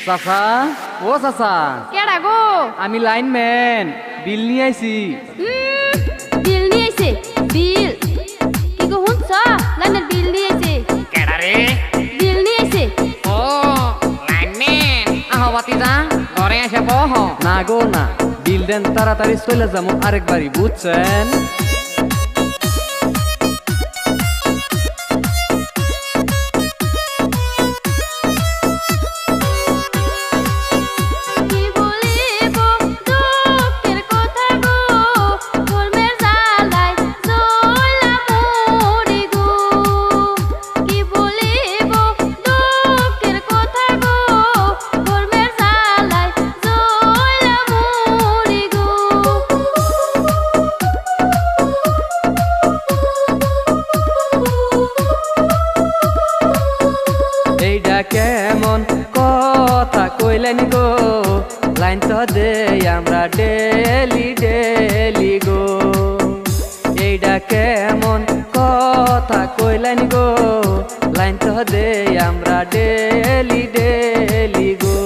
চাচা, ও চাচা, কেডা গো? আমি লাইনম্যান, বিল নিয়ে আইছি। বিল নিয়ে আইছে? বিল কি গো শুনছ? লাইনের বিল নিয়ে আইছে। কেডা রে? বিল নিয়ে আইছে। ও লাইনম্যান, আহ বাতিজা ঘরে এসে বহ। না গো না, বিল দেন তাড়াতাড়ি চলে যাবো আরেকবারই, বুঝছেন? কি বলিব দুঃখের কথা গো, কলমের জ্বালায় জ্বলা মরি গো। কি বলিব দুঃখের কথা গো, কলমের জ্বালায় জ্বলা মরি গো। এইটা কেমন কথা কইলেন গো, লাইন তো দেই আমরা ডেলি ডেলি গো। এইটা কেমন কথা কইলেন গো, লাইন তো দেই আমরা ডেলি ডেলি গো।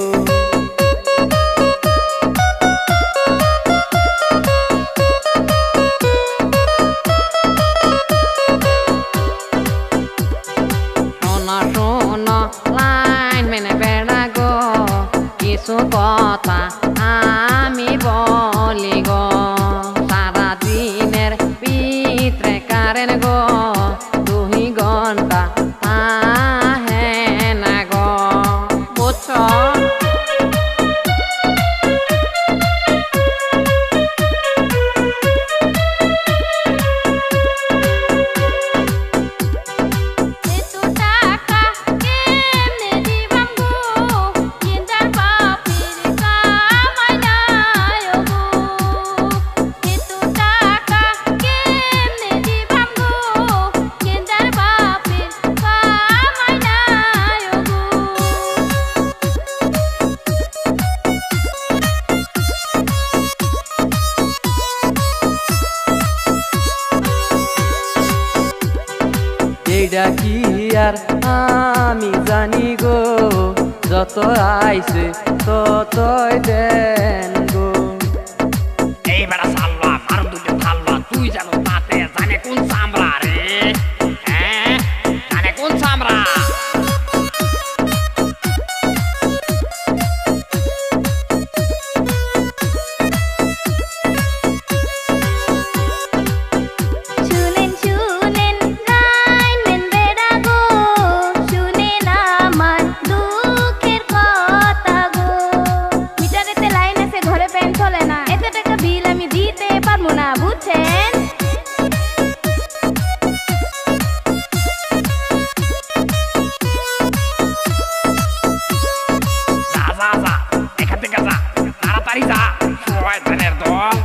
শোনো শোনো লাইনম্যান বেড়া গো, কিছু কথা আমি বলি গো। সারা দিনের ভিতরে কারেন্ট গো 2 ঘন্টা তাহে না গো, বুঝছো? এত টাকা কেমনে দিবাম গো, কিন্দার বাপের কামাই নাই গো। এত টাকা কেমনে দিবাম গো, কিন্দার বাপের কামাই নাই গো। এইটা কি আর আমি জানি গো, যত আইছে ততই দেন গো। এই বেড়া সালবা আর দুটো থালবা, তুই জানো তাতে জানে কোন চামড়া রে? হ্যাঁ জানে কোন চামড়া? শুনেন শুনেন লাইনম্যান বেড়া গো, শুনেন আমার দুঃখের কথা গো। মিটারেতে লাইন আছে, ঘরে ফ্যান চলে না, এত টাকা বিল আমি দিতে পারবো না, বুঝছেন? যা যা যা, এখান থেকে যা, তাড়াতাড়ি যা, শয়তানের দল।